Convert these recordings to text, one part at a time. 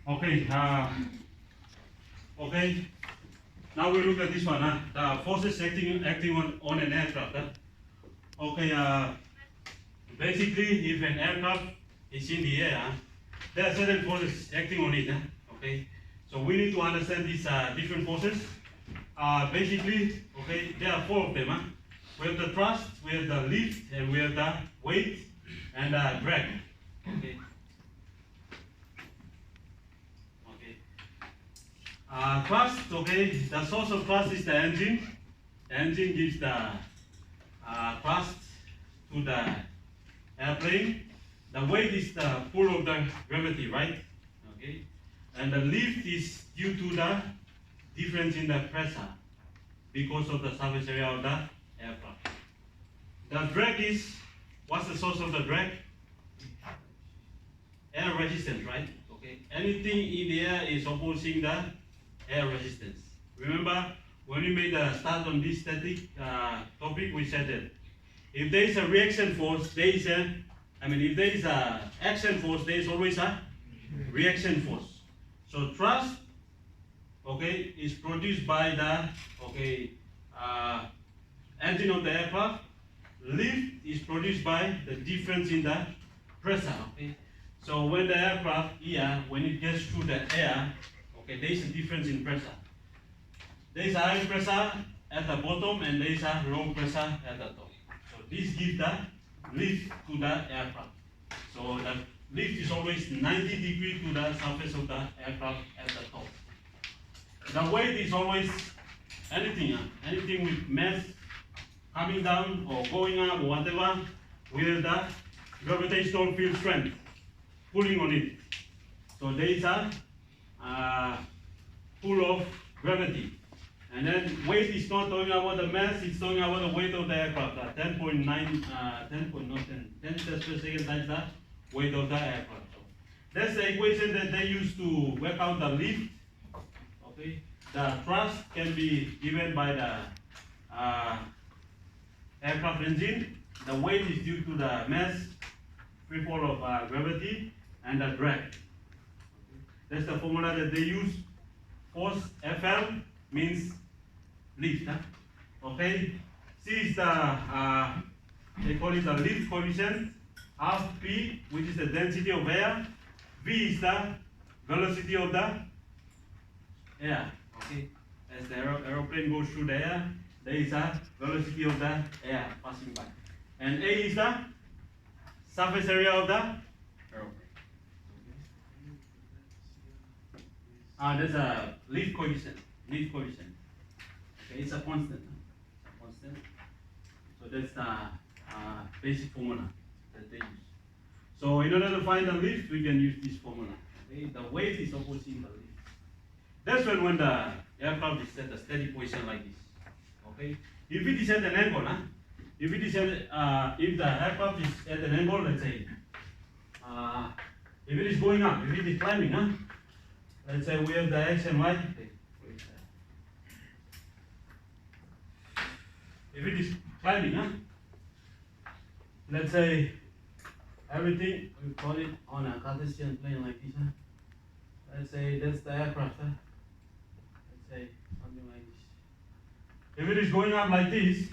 Okay, okay. Now we look at this one. The forces acting on an aircraft. Okay, basically, if an aircraft is in the air, there are certain forces acting on it. Okay, so we need to understand these different forces. Basically, okay, there are four of them. We have the thrust, we have the lift, and we have the weight and drag. Okay. Okay. Thrust, okay, the source of thrust is the engine. The engine gives the thrust to the airplane. The weight is the pull of the gravity, right? Okay. And the lift is due to the difference in the pressure because of the surface area of the aircraft. The drag is, what's the source of the drag? Air resistance, right? Okay. Anything in the air is opposing the air resistance. Remember, when we made a start on this static topic, we said that if there is a reaction force, there is if there is a action force, there is always a reaction force. So thrust, okay, is produced by the engine of the aircraft. Lift is produced by the difference in the pressure. Okay. So when the aircraft here, when it gets through the air, okay, there is a difference in pressure. There is a high pressure at the bottom and there is a low pressure at the top. So this gives the lift to the aircraft. So the lift is always 90 degrees to the surface of the aircraft at the top. The weight is always anything with mass coming down or going up or whatever with the gravitational field strength pulling on it. So there is a pull of gravity. And then weight is not talking about the mass, it's talking about the weight of the aircraft. 10 test per second times the weight of the aircraft. So that's the equation that they use to work out the lift. Okay. The thrust can be given by the aircraft engine. The weight is due to the mass, free fall of gravity, and the drag. That's the formula that they use. Force FL means lift. Okay. C is the they call it the lift coefficient. Half P, which is the density of air. V is the velocity of the air. Okay. As the aeroplane goes through the air, there is a velocity of the air passing by. And A is the surface area of the aeroplane. There's a lift coefficient. Lift coefficient. Okay, it's a constant. It's a constant. So that's the basic formula that they use. So in order to find the lift, we can use this formula. Okay, the weight is opposing the lift. That's when the aircraft is at a steady position like this. Okay, if it is at an angle, if it is at, if the aircraft is at an angle, let's say, if it is going up, if it is climbing, let's say we have the x and y. If it is climbing, let's say everything, we call it on a Cartesian plane like this. Let's say that's the aircraft. Let's say something like this. If it is going up like this,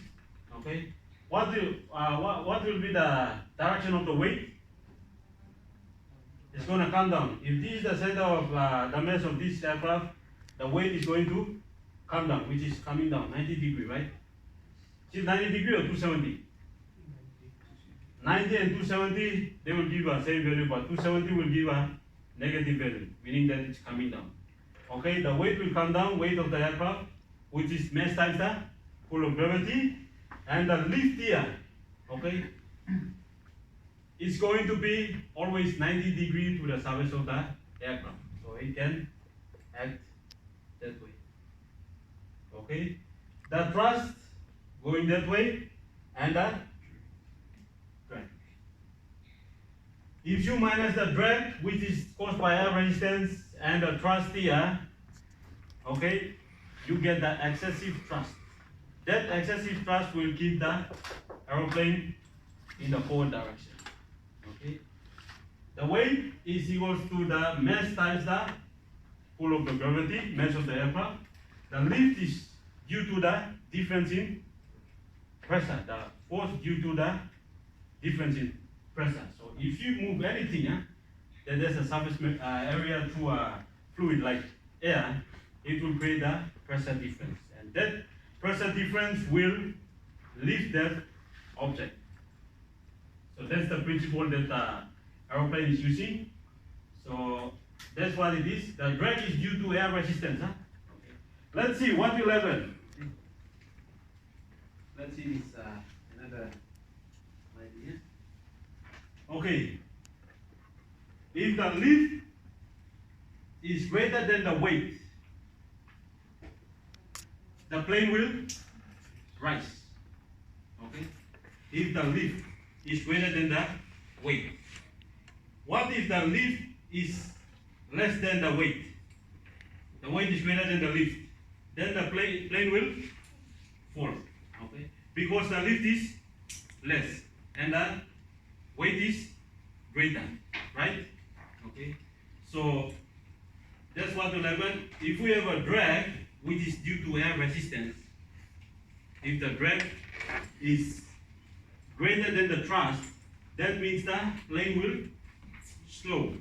okay, what will be the direction of the weight? It's going to come down. If this is the center of the mass of this aircraft, the weight is going to come down, which is coming down 90 degrees, right? Is it 90 degrees or 270? 90 and 270, they will give a same value, but 270 will give a negative value, meaning that it's coming down. Okay, the weight will come down, weight of the aircraft, which is mass times the pull of gravity, and the lift here, okay, is going to be always 90 degrees to the surface of the aircraft. So it can act that way. Okay, the thrust going that way, and the drag. If you minus the drag, which is caused by air resistance, and the thrust here, okay, you get the excessive thrust. That excessive thrust will keep the aeroplane in the forward direction. Okay. The weight is equals to the mass times the pull of the gravity, mass of the aircraft. The lift is due to the difference in pressure, the force due to the difference in pressure. So if you move anything, then there's a surface area through a fluid like air, it will create a pressure difference. And that pressure difference will lift that object. So that's the principle that the aeroplane is using. So that's what it is. The drag is due to air resistance. Okay. Let's see what will happen. Let's see this another slide here. Okay. If the lift is greater than the weight, the plane will rise. Okay. If the lift is greater than the weight. What if the lift is less than the weight? The weight is greater than the lift. Then the plane will fall. Okay? Because the lift is less and the weight is greater. Right? Okay? So that's what will happen. If we have a drag which is due to air resistance, if the drag is greater than the thrust, that means the plane will slow.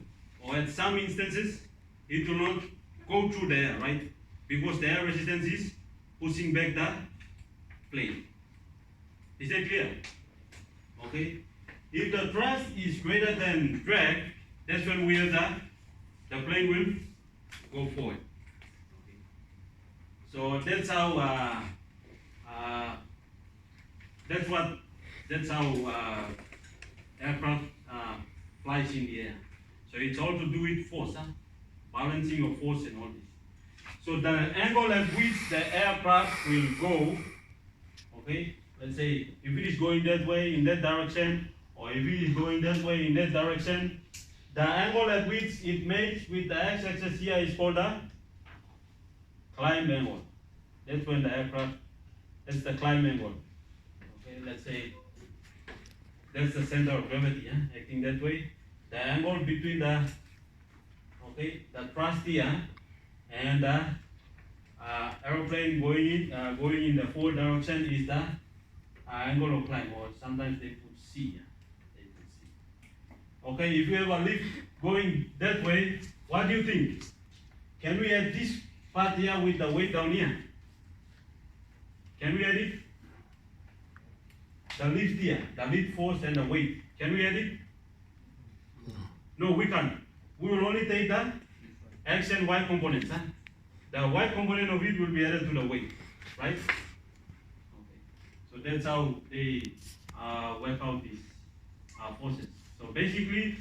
Or at some instances, it will not go through the air, right? Because the air resistance is pushing back the plane. Is that clear? Okay. If the thrust is greater than drag, that's when we have the plane will go forward. Okay. So that's how aircraft flies in the air. So it's all to do with force, balancing of force and all this. So the angle at which the aircraft will go, okay, let's say if it is going that way in that direction, or if it is going that way in that direction, the angle at which it makes with the x-axis here is called the climb angle. That's when the aircraft, that's the climb angle. Okay, let's say that's the center of gravity, acting that way. The angle between the thrust here and the aeroplane going in the forward direction is the angle of climb, or sometimes they put C. They put C. Okay, if you have a lift going that way, what do you think? Can we add this part here with the weight down here? Can we add it? The lift here, the lift force and the weight. Can we add it? No, we can't. We will only take the x and y components. The y component of it will be added to the weight, right? Okay. So that's how they work out these forces. So basically,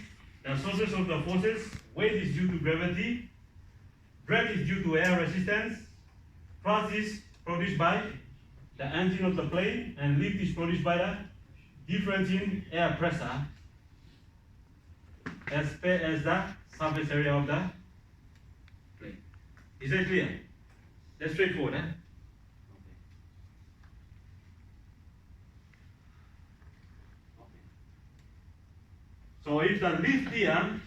the sources of the forces: weight is due to gravity, drag is due to air resistance, thrust is produced by the engine of the plane, and lift is produced by the difference in air pressure as the surface area of the plane. Is that clear? That's straightforward, Okay. So if the lift here,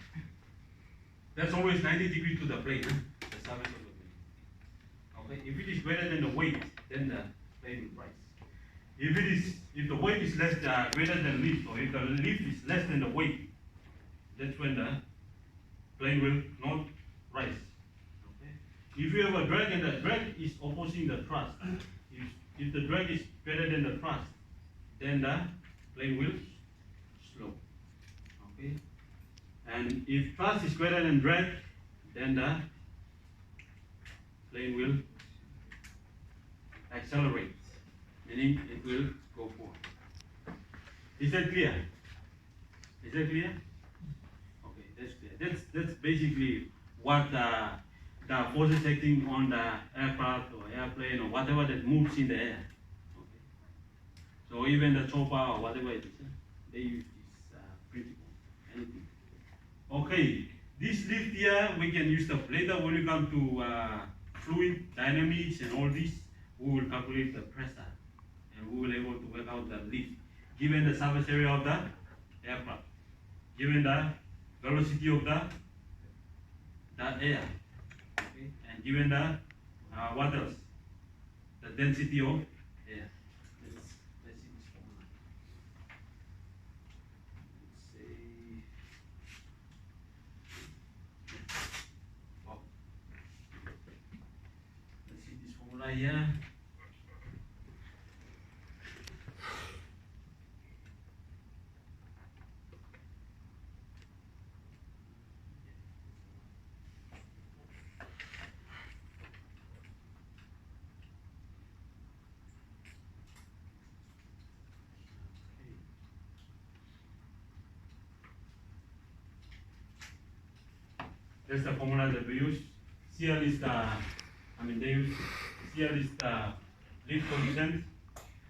that's always 90 degrees to the plane, the surface of the plane. Okay. If it is greater than the weight, then the plane will rise. If the weight is greater than lift, or if the lift is less than the weight, that's when the plane will not rise. Okay? If you have a drag and the drag is opposing the thrust, if the drag is greater than the thrust, then the plane will slow. Okay? And if thrust is greater than drag, then the plane will accelerate, meaning it will go forward. Is that clear? Is that clear? Okay, that's clear. That's basically what the forces acting on the aircraft or airplane or whatever that moves in the air. Okay. So even the chopper or whatever it is, they use this principle. Anything. Okay, this lift here we can use later when we come to fluid dynamics and all this. We will calculate the pressure and we will be able to work out the lift given the surface area of the aircraft, given the velocity of the air, okay? And given the what else? The density of air. Let's see this formula. Let's say let's see this formula here. That's the formula that we use. CL is the, they use, CL is the lift coefficient.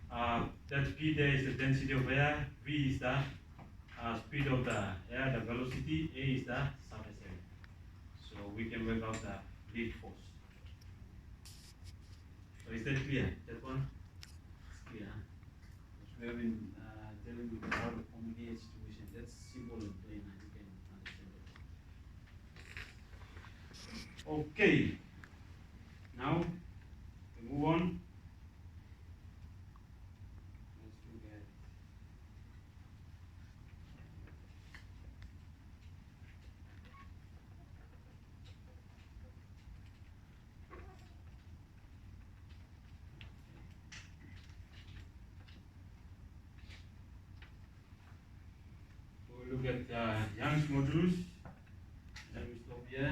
That P there is the density of air, V is the speed of the air, the velocity, A is the surface area. So we can work out the lift force. So is that clear? That one? It's clear. We have been telling you how to formulate situation. That's simple and plain, and you can understand it. Okay. Now we move on. Let's look at Young's modulus.